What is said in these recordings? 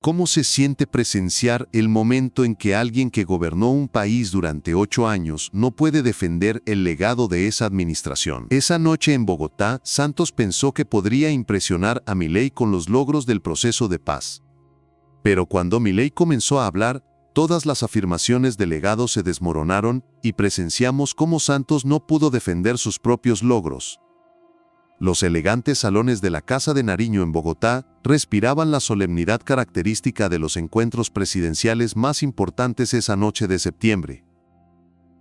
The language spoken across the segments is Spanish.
¿Cómo se siente presenciar el momento en que alguien que gobernó un país durante 8 años no puede defender el legado de esa administración? Esa noche en Bogotá, Santos pensó que podría impresionar a Milei con los logros del proceso de paz. Pero cuando Milei comenzó a hablar, todas las afirmaciones del legado se desmoronaron y presenciamos cómo Santos no pudo defender sus propios logros. Los elegantes salones de la Casa de Nariño en Bogotá respiraban la solemnidad característica de los encuentros presidenciales más importantes esa noche de septiembre.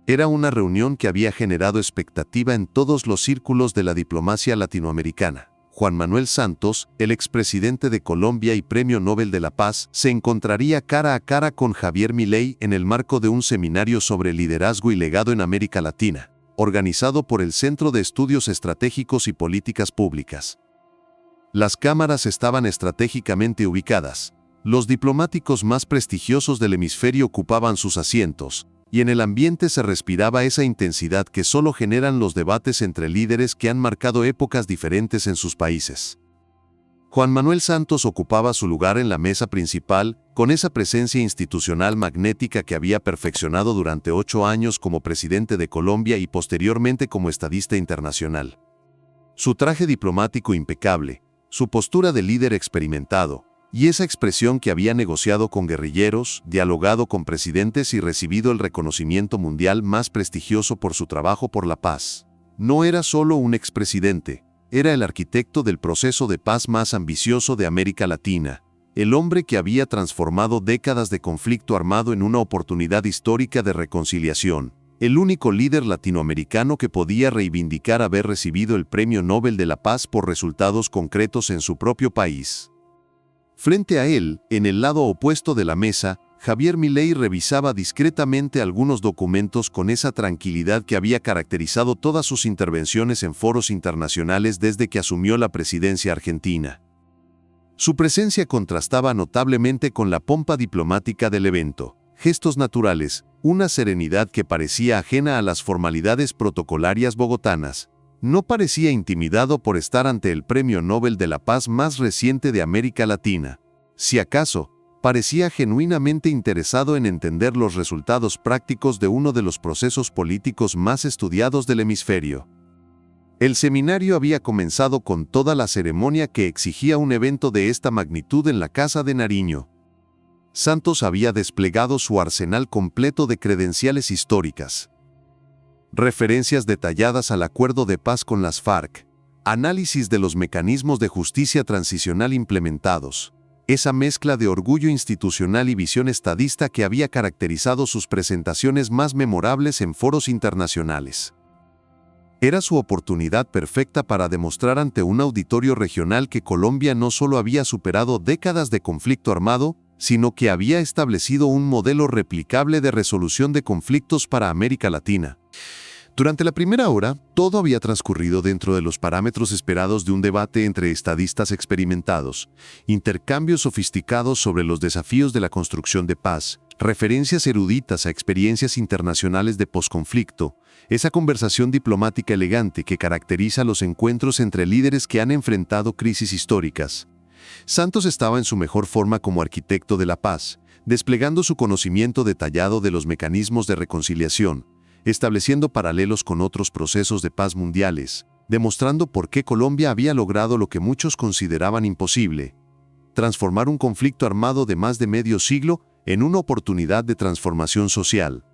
Era una reunión que había generado expectativa en todos los círculos de la diplomacia latinoamericana. Juan Manuel Santos, el expresidente de Colombia y Premio Nobel de la Paz, se encontraría cara a cara con Javier Milei en el marco de un seminario sobre liderazgo y legado en América Latina, organizado por el Centro de Estudios Estratégicos y Políticas Públicas. Las cámaras estaban estratégicamente ubicadas. Los diplomáticos más prestigiosos del hemisferio ocupaban sus asientos, y en el ambiente se respiraba esa intensidad que solo generan los debates entre líderes que han marcado épocas diferentes en sus países. Juan Manuel Santos ocupaba su lugar en la mesa principal, con esa presencia institucional magnética que había perfeccionado durante 8 años como presidente de Colombia y posteriormente como estadista internacional. Su traje diplomático impecable, su postura de líder experimentado, y esa expresión que había negociado con guerrilleros, dialogado con presidentes y recibido el reconocimiento mundial más prestigioso por su trabajo por la paz. No era solo un expresidente, era el arquitecto del proceso de paz más ambicioso de América Latina, el hombre que había transformado décadas de conflicto armado en una oportunidad histórica de reconciliación, el único líder latinoamericano que podía reivindicar haber recibido el Premio Nobel de la Paz por resultados concretos en su propio país. Frente a él, en el lado opuesto de la mesa, Javier Milei revisaba discretamente algunos documentos con esa tranquilidad que había caracterizado todas sus intervenciones en foros internacionales desde que asumió la presidencia argentina. Su presencia contrastaba notablemente con la pompa diplomática del evento, gestos naturales, una serenidad que parecía ajena a las formalidades protocolarias bogotanas. No parecía intimidado por estar ante el Premio Nobel de la Paz más reciente de América Latina. Si acaso, parecía genuinamente interesado en entender los resultados prácticos de uno de los procesos políticos más estudiados del hemisferio. El seminario había comenzado con toda la ceremonia que exigía un evento de esta magnitud en la Casa de Nariño. Santos había desplegado su arsenal completo de credenciales históricas. Referencias detalladas al acuerdo de paz con las FARC, análisis de los mecanismos de justicia transicional implementados, esa mezcla de orgullo institucional y visión estadista que había caracterizado sus presentaciones más memorables en foros internacionales. Era su oportunidad perfecta para demostrar ante un auditorio regional que Colombia no solo había superado décadas de conflicto armado, sino que había establecido un modelo replicable de resolución de conflictos para América Latina. Durante la primera hora, todo había transcurrido dentro de los parámetros esperados de un debate entre estadistas experimentados, intercambios sofisticados sobre los desafíos de la construcción de paz, referencias eruditas a experiencias internacionales de posconflicto, esa conversación diplomática elegante que caracteriza los encuentros entre líderes que han enfrentado crisis históricas. Santos estaba en su mejor forma como arquitecto de la paz, desplegando su conocimiento detallado de los mecanismos de reconciliación, estableciendo paralelos con otros procesos de paz mundiales, demostrando por qué Colombia había logrado lo que muchos consideraban imposible: transformar un conflicto armado de más de medio siglo en una oportunidad de transformación social.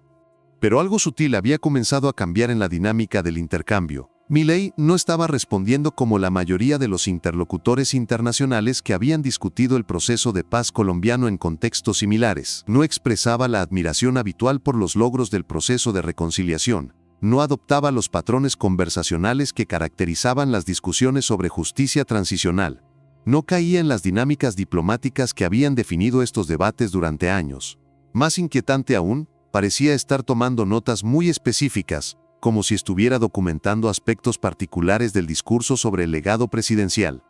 Pero algo sutil había comenzado a cambiar en la dinámica del intercambio. Milei no estaba respondiendo como la mayoría de los interlocutores internacionales que habían discutido el proceso de paz colombiano en contextos similares. No expresaba la admiración habitual por los logros del proceso de reconciliación. No adoptaba los patrones conversacionales que caracterizaban las discusiones sobre justicia transicional. No caía en las dinámicas diplomáticas que habían definido estos debates durante años. Más inquietante aún, parecía estar tomando notas muy específicas, como si estuviera documentando aspectos particulares del discurso sobre el legado presidencial.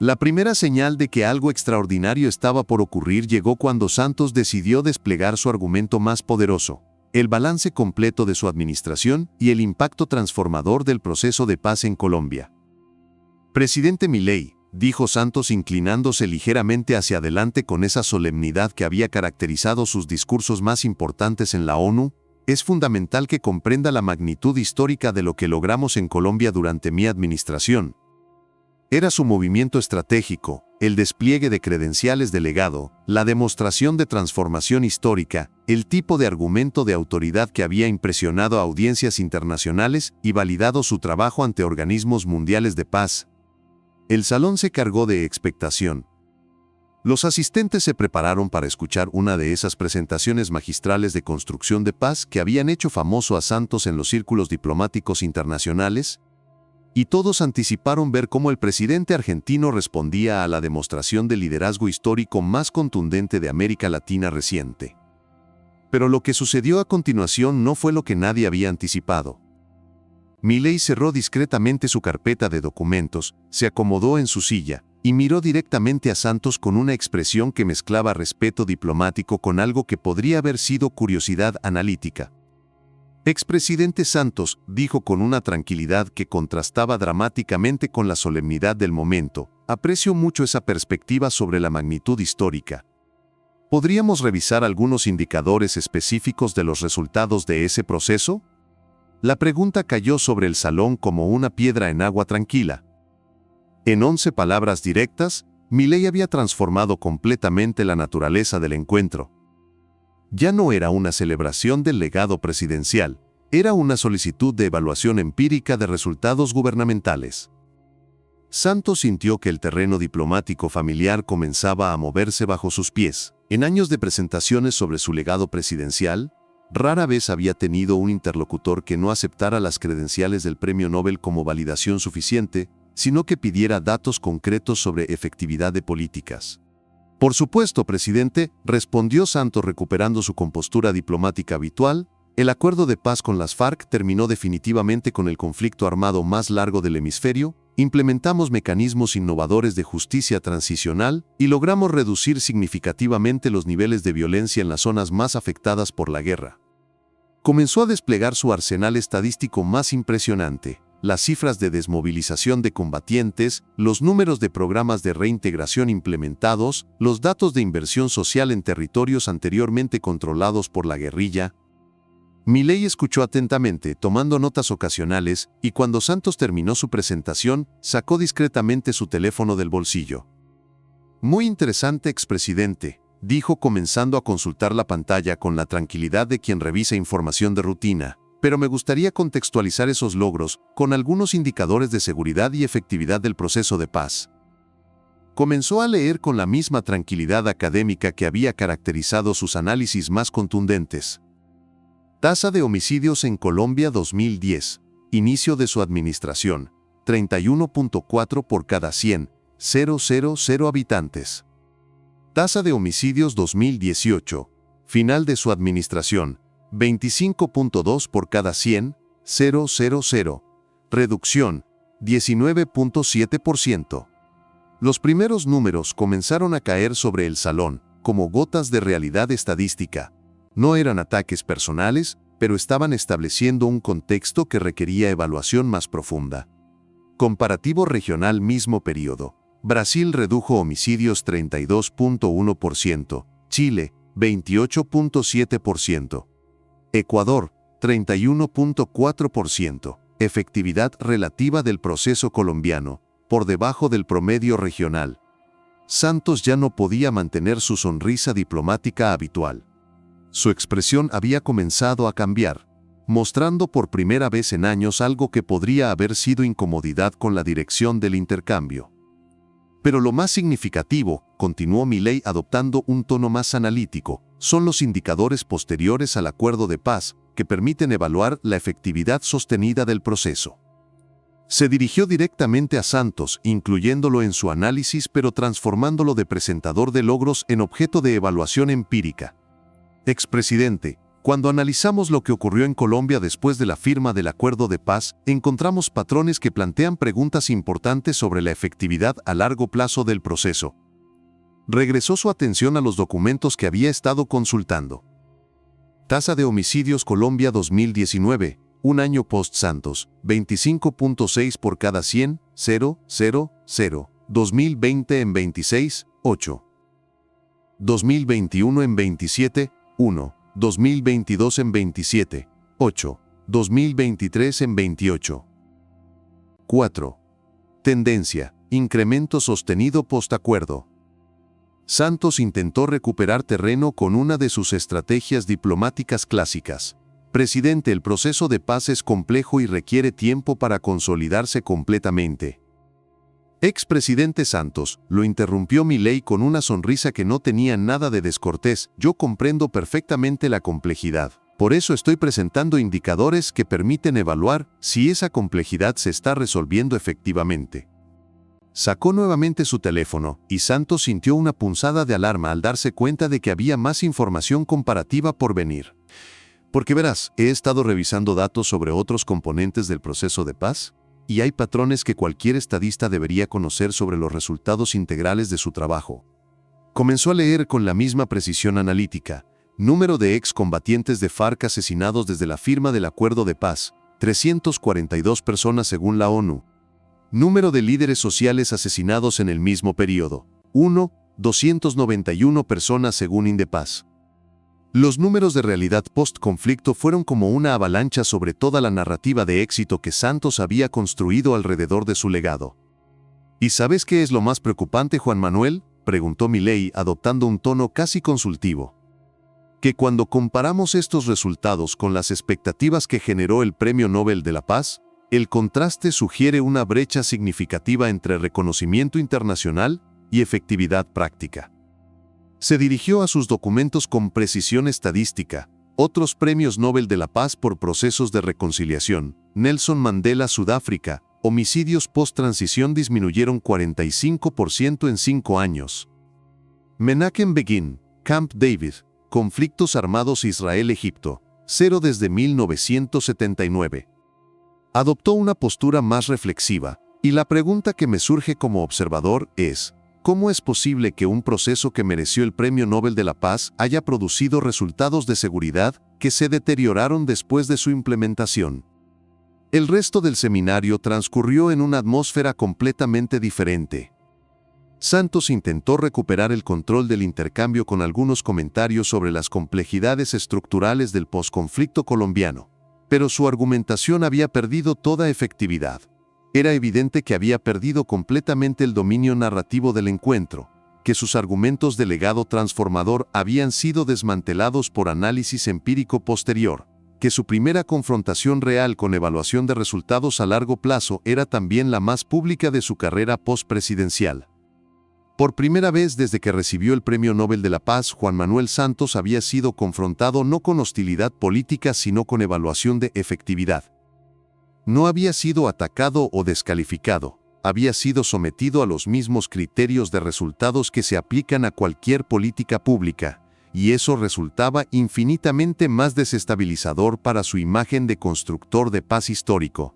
La primera señal de que algo extraordinario estaba por ocurrir llegó cuando Santos decidió desplegar su argumento más poderoso: el balance completo de su administración y el impacto transformador del proceso de paz en Colombia. Presidente Milei, dijo Santos inclinándose ligeramente hacia adelante con esa solemnidad que había caracterizado sus discursos más importantes en la ONU, es fundamental que comprenda la magnitud histórica de lo que logramos en Colombia durante mi administración. Era su movimiento estratégico, el despliegue de credenciales de legado, la demostración de transformación histórica, el tipo de argumento de autoridad que había impresionado a audiencias internacionales y validado su trabajo ante organismos mundiales de paz. El salón se cargó de expectación. Los asistentes se prepararon para escuchar una de esas presentaciones magistrales de construcción de paz que habían hecho famoso a Santos en los círculos diplomáticos internacionales, y todos anticiparon ver cómo el presidente argentino respondía a la demostración de liderazgo histórico más contundente de América Latina reciente. Pero lo que sucedió a continuación no fue lo que nadie había anticipado. Milei cerró discretamente su carpeta de documentos, se acomodó en su silla y miró directamente a Santos con una expresión que mezclaba respeto diplomático con algo que podría haber sido curiosidad analítica. Expresidente Santos, dijo con una tranquilidad que contrastaba dramáticamente con la solemnidad del momento, aprecio mucho esa perspectiva sobre la magnitud histórica. ¿Podríamos revisar algunos indicadores específicos de los resultados de ese proceso? La pregunta cayó sobre el salón como una piedra en agua tranquila. En 11 palabras directas, Milei había transformado completamente la naturaleza del encuentro. Ya no era una celebración del legado presidencial, era una solicitud de evaluación empírica de resultados gubernamentales. Santos sintió que el terreno diplomático familiar comenzaba a moverse bajo sus pies. En años de presentaciones sobre su legado presidencial, rara vez había tenido un interlocutor que no aceptara las credenciales del Premio Nobel como validación suficiente, sino que pidiera datos concretos sobre efectividad de políticas. Por supuesto, presidente, respondió Santos recuperando su compostura diplomática habitual, el acuerdo de paz con las FARC terminó definitivamente con el conflicto armado más largo del hemisferio, implementamos mecanismos innovadores de justicia transicional y logramos reducir significativamente los niveles de violencia en las zonas más afectadas por la guerra. Comenzó a desplegar su arsenal estadístico más impresionante. Las cifras de desmovilización de combatientes, los números de programas de reintegración implementados, los datos de inversión social en territorios anteriormente controlados por la guerrilla. Milei escuchó atentamente, tomando notas ocasionales, y cuando Santos terminó su presentación, sacó discretamente su teléfono del bolsillo. Muy interesante, expresidente, dijo comenzando a consultar la pantalla con la tranquilidad de quien revisa información de rutina. Pero me gustaría contextualizar esos logros con algunos indicadores de seguridad y efectividad del proceso de paz. Comenzó a leer con la misma tranquilidad académica que había caracterizado sus análisis más contundentes. Tasa de homicidios en Colombia 2010. Inicio de su administración. 31.4 por cada 100,000 habitantes. Tasa de homicidios 2018. Final de su administración. 25.2 por cada 100,000. Reducción, 19.7%. Los primeros números comenzaron a caer sobre el salón, como gotas de realidad estadística. No eran ataques personales, pero estaban estableciendo un contexto que requería evaluación más profunda. Comparativo regional mismo periodo. Brasil redujo homicidios 32.1%, Chile, 28.7%. Ecuador, 31.4%. Efectividad relativa del proceso colombiano, por debajo del promedio regional. Santos ya no podía mantener su sonrisa diplomática habitual. Su expresión había comenzado a cambiar, mostrando por primera vez en años algo que podría haber sido incomodidad con la dirección del intercambio. Pero lo más significativo, continuó Milei adoptando un tono más analítico, son los indicadores posteriores al acuerdo de paz, que permiten evaluar la efectividad sostenida del proceso. Se dirigió directamente a Santos, incluyéndolo en su análisis pero transformándolo de presentador de logros en objeto de evaluación empírica. Expresidente, cuando analizamos lo que ocurrió en Colombia después de la firma del acuerdo de paz, encontramos patrones que plantean preguntas importantes sobre la efectividad a largo plazo del proceso. Regresó su atención a los documentos que había estado consultando. Tasa de homicidios Colombia 2019, un año post-Santos, 25.6 por cada 100,000. 2020 en 26, 8. 2021 en 27, 1. 2022 en 27, 8. 2023 en 28. 4. Tendencia: incremento sostenido post-acuerdo. Santos intentó recuperar terreno con una de sus estrategias diplomáticas clásicas. Presidente, el proceso de paz es complejo y requiere tiempo para consolidarse completamente. Expresidente Santos, lo interrumpió Milei con una sonrisa que no tenía nada de descortés. Yo comprendo perfectamente la complejidad. Por eso estoy presentando indicadores que permiten evaluar si esa complejidad se está resolviendo efectivamente. Sacó nuevamente su teléfono, y Santos sintió una punzada de alarma al darse cuenta de que había más información comparativa por venir. Porque verás, he estado revisando datos sobre otros componentes del proceso de paz, y hay patrones que cualquier estadista debería conocer sobre los resultados integrales de su trabajo. Comenzó a leer con la misma precisión analítica: número de excombatientes de FARC asesinados desde la firma del acuerdo de paz, 342 personas según la ONU. Número de líderes sociales asesinados en el mismo periodo, 1, 291 personas según Indepaz. Los números de realidad post-conflicto fueron como una avalancha sobre toda la narrativa de éxito que Santos había construido alrededor de su legado. ¿Y sabes qué es lo más preocupante, Juan Manuel?, preguntó Milei, adoptando un tono casi consultivo. Que cuando comparamos estos resultados con las expectativas que generó el Premio Nobel de la Paz, el contraste sugiere una brecha significativa entre reconocimiento internacional y efectividad práctica. Se dirigió a sus documentos con precisión estadística. Otros premios Nobel de la Paz por procesos de reconciliación: Nelson Mandela, Sudáfrica, homicidios post-transición disminuyeron 45% en 5 años. Menachem Begin, Camp David, conflictos armados Israel-Egipto, 0 desde 1979. Adoptó una postura más reflexiva, y la pregunta que me surge como observador es: ¿cómo es posible que un proceso que mereció el Premio Nobel de la Paz haya producido resultados de seguridad que se deterioraron después de su implementación? El resto del seminario transcurrió en una atmósfera completamente diferente. Santos intentó recuperar el control del intercambio con algunos comentarios sobre las complejidades estructurales del posconflicto colombiano, pero su argumentación había perdido toda efectividad. Era evidente que había perdido completamente el dominio narrativo del encuentro, que sus argumentos de legado transformador habían sido desmantelados por análisis empírico posterior, que su primera confrontación real con evaluación de resultados a largo plazo era también la más pública de su carrera postpresidencial. Por primera vez desde que recibió el Premio Nobel de la Paz, Juan Manuel Santos había sido confrontado no con hostilidad política sino con evaluación de efectividad. No había sido atacado o descalificado, había sido sometido a los mismos criterios de resultados que se aplican a cualquier política pública, y eso resultaba infinitamente más desestabilizador para su imagen de constructor de paz histórico.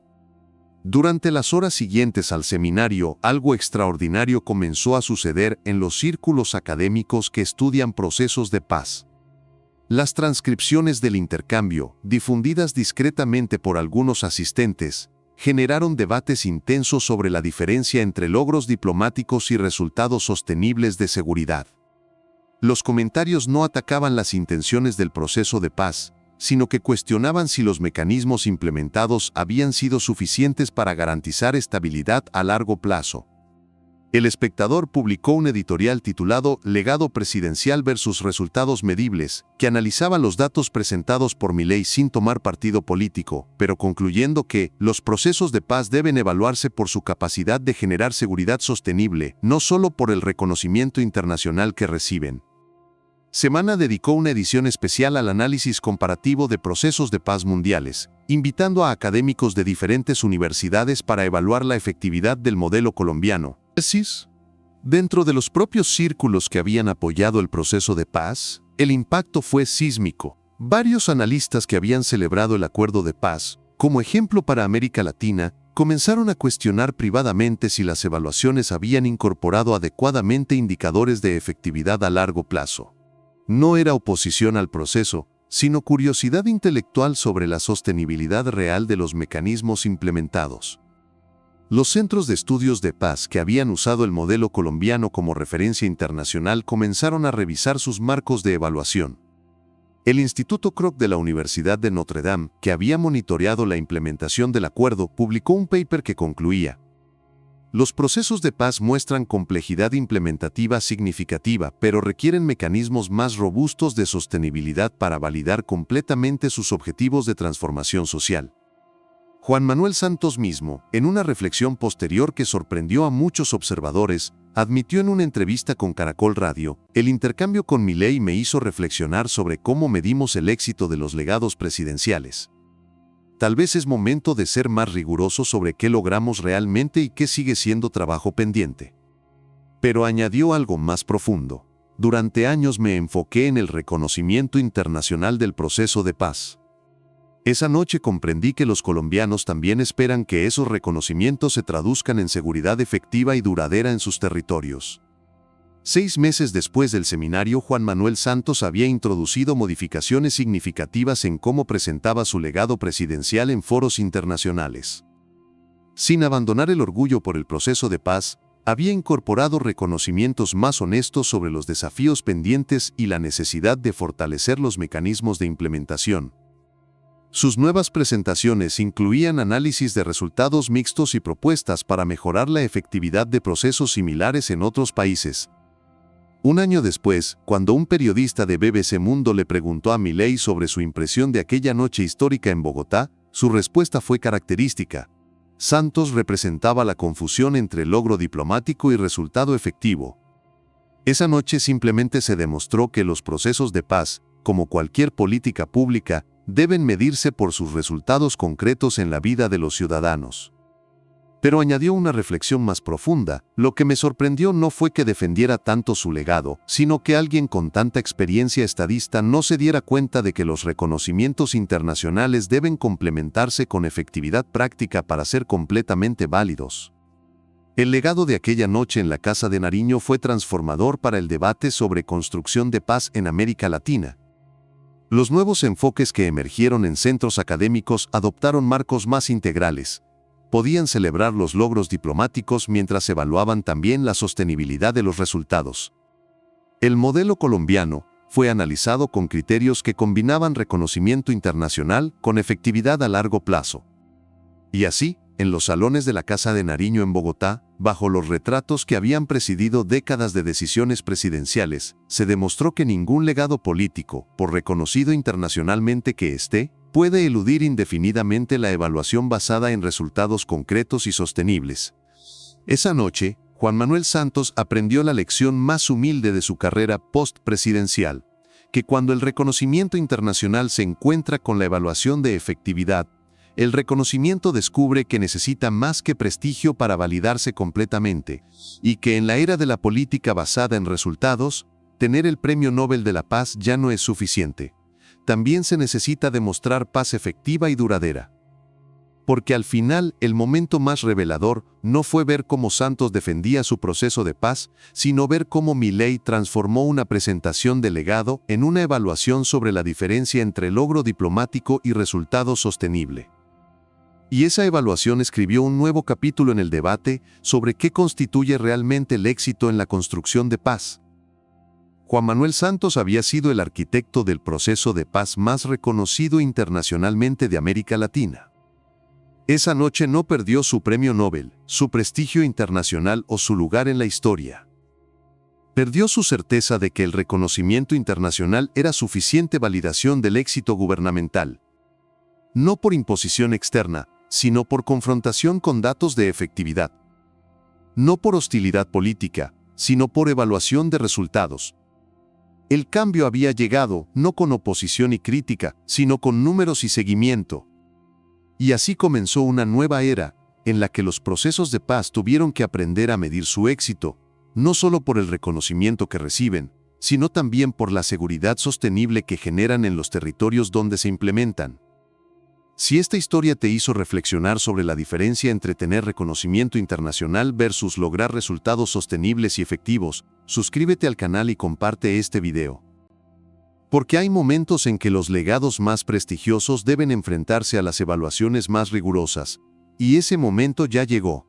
Durante las horas siguientes al seminario, algo extraordinario comenzó a suceder en los círculos académicos que estudian procesos de paz. Las transcripciones del intercambio, difundidas discretamente por algunos asistentes, generaron debates intensos sobre la diferencia entre logros diplomáticos y resultados sostenibles de seguridad. Los comentarios no atacaban las intenciones del proceso de paz, sino que cuestionaban si los mecanismos implementados habían sido suficientes para garantizar estabilidad a largo plazo. El Espectador publicó un editorial titulado Legado presidencial versus resultados medibles, que analizaba los datos presentados por Milei sin tomar partido político, pero concluyendo que los procesos de paz deben evaluarse por su capacidad de generar seguridad sostenible, no solo por el reconocimiento internacional que reciben. Semana dedicó una edición especial al análisis comparativo de procesos de paz mundiales, invitando a académicos de diferentes universidades para evaluar la efectividad del modelo colombiano. Dentro de los propios círculos que habían apoyado el proceso de paz, el impacto fue sísmico. Varios analistas que habían celebrado el acuerdo de paz, como ejemplo para América Latina, comenzaron a cuestionar privadamente si las evaluaciones habían incorporado adecuadamente indicadores de efectividad a largo plazo. No era oposición al proceso, sino curiosidad intelectual sobre la sostenibilidad real de los mecanismos implementados. Los centros de estudios de paz que habían usado el modelo colombiano como referencia internacional comenzaron a revisar sus marcos de evaluación. El Instituto Kroc de la Universidad de Notre Dame, que había monitoreado la implementación del acuerdo, publicó un paper que concluía: los procesos de paz muestran complejidad implementativa significativa, pero requieren mecanismos más robustos de sostenibilidad para validar completamente sus objetivos de transformación social. Juan Manuel Santos mismo, en una reflexión posterior que sorprendió a muchos observadores, admitió en una entrevista con Caracol Radio: el intercambio con Milei me hizo reflexionar sobre cómo medimos el éxito de los legados presidenciales. Tal vez es momento de ser más rigurosos sobre qué logramos realmente y qué sigue siendo trabajo pendiente. Pero añadió algo más profundo: durante años me enfoqué en el reconocimiento internacional del proceso de paz. Esa noche comprendí que los colombianos también esperan que esos reconocimientos se traduzcan en seguridad efectiva y duradera en sus territorios. 6 meses después del seminario, Juan Manuel Santos había introducido modificaciones significativas en cómo presentaba su legado presidencial en foros internacionales. Sin abandonar el orgullo por el proceso de paz, había incorporado reconocimientos más honestos sobre los desafíos pendientes y la necesidad de fortalecer los mecanismos de implementación. Sus nuevas presentaciones incluían análisis de resultados mixtos y propuestas para mejorar la efectividad de procesos similares en otros países. Un año después, cuando un periodista de BBC Mundo le preguntó a Milei sobre su impresión de aquella noche histórica en Bogotá, su respuesta fue característica: Santos representaba la confusión entre logro diplomático y resultado efectivo. Esa noche simplemente se demostró que los procesos de paz, como cualquier política pública, deben medirse por sus resultados concretos en la vida de los ciudadanos. Pero añadió una reflexión más profunda: lo que me sorprendió no fue que defendiera tanto su legado, sino que alguien con tanta experiencia estadista no se diera cuenta de que los reconocimientos internacionales deben complementarse con efectividad práctica para ser completamente válidos. El legado de aquella noche en la Casa de Nariño fue transformador para el debate sobre construcción de paz en América Latina. Los nuevos enfoques que emergieron en centros académicos adoptaron marcos más integrales. Podían celebrar los logros diplomáticos mientras evaluaban también la sostenibilidad de los resultados. El modelo colombiano fue analizado con criterios que combinaban reconocimiento internacional con efectividad a largo plazo. Y así, en los salones de la Casa de Nariño en Bogotá, bajo los retratos que habían presidido décadas de decisiones presidenciales, se demostró que ningún legado político, por reconocido internacionalmente que esté, puede eludir indefinidamente la evaluación basada en resultados concretos y sostenibles. Esa noche, Juan Manuel Santos aprendió la lección más humilde de su carrera post-presidencial: que cuando el reconocimiento internacional se encuentra con la evaluación de efectividad, el reconocimiento descubre que necesita más que prestigio para validarse completamente, y que en la era de la política basada en resultados, tener el Premio Nobel de la Paz ya no es suficiente. También se necesita demostrar paz efectiva y duradera. Porque al final, el momento más revelador no fue ver cómo Santos defendía su proceso de paz, sino ver cómo Milei transformó una presentación de legado en una evaluación sobre la diferencia entre logro diplomático y resultado sostenible. Y esa evaluación escribió un nuevo capítulo en el debate sobre qué constituye realmente el éxito en la construcción de paz. Juan Manuel Santos había sido el arquitecto del proceso de paz más reconocido internacionalmente de América Latina. Esa noche no perdió su premio Nobel, su prestigio internacional o su lugar en la historia. Perdió su certeza de que el reconocimiento internacional era suficiente validación del éxito gubernamental. No por imposición externa, sino por confrontación con datos de efectividad. No por hostilidad política, sino por evaluación de resultados. El cambio había llegado, no con oposición y crítica, sino con números y seguimiento. Y así comenzó una nueva era, en la que los procesos de paz tuvieron que aprender a medir su éxito, no solo por el reconocimiento que reciben, sino también por la seguridad sostenible que generan en los territorios donde se implementan. Si esta historia te hizo reflexionar sobre la diferencia entre tener reconocimiento internacional versus lograr resultados sostenibles y efectivos, suscríbete al canal y comparte este video. Porque hay momentos en que los legados más prestigiosos deben enfrentarse a las evaluaciones más rigurosas, y ese momento ya llegó.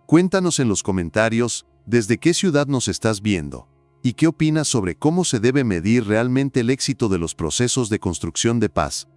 Cuéntanos en los comentarios desde qué ciudad nos estás viendo y qué opinas sobre cómo se debe medir realmente el éxito de los procesos de construcción de paz.